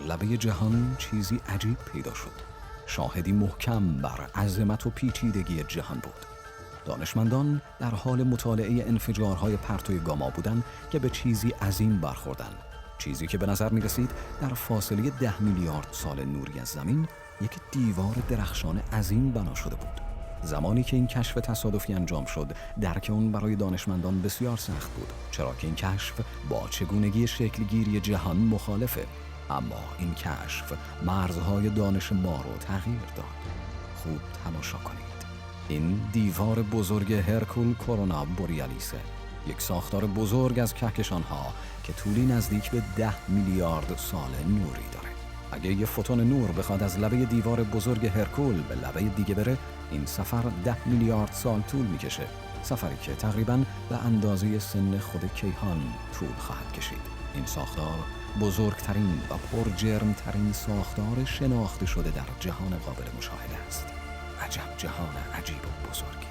لبه جهان چیزی عجیب پیدا شد. شاهدی محکم بر عظمت و پیچیدگی جهان بود. دانشمندان در حال مطالعه انفجارهای پرتوی گاما بودند که به چیزی عظیم برخوردند. چیزی که به نظر می رسید در فاصله 10 میلیارد سال نوری از زمین یک دیوار درخشان عظیم بنا شده بود. زمانی که این کشف تصادفی انجام شد، درک اون برای دانشمندان بسیار سخت بود، چرا که این کشف با چگونگی شکلگیری جهان مخالفه. اما این کشف مرزهای دانش ما رو تغییر داد. خوب تماشا کنید. این دیوار بزرگ هرکول کرونا بوریالیسه، یک ساختار بزرگ از کهکشان‌ها که طولی نزدیک به 10 میلیارد سال نوری داره. اگه یه فوتون نور بخواد از لبه دیوار بزرگ هرکول به لبه دیگه بره، این سفر 10 میلیارد سال طول میکشه. سفری که تقریباً به اندازه سن خود کیهان طول خواهد کشید. این ساختار بزرگترین و پرجرمترین ساختار شناخته شده در جهان قابل مشاهده است. عجب جهان عجیب و بزرگی.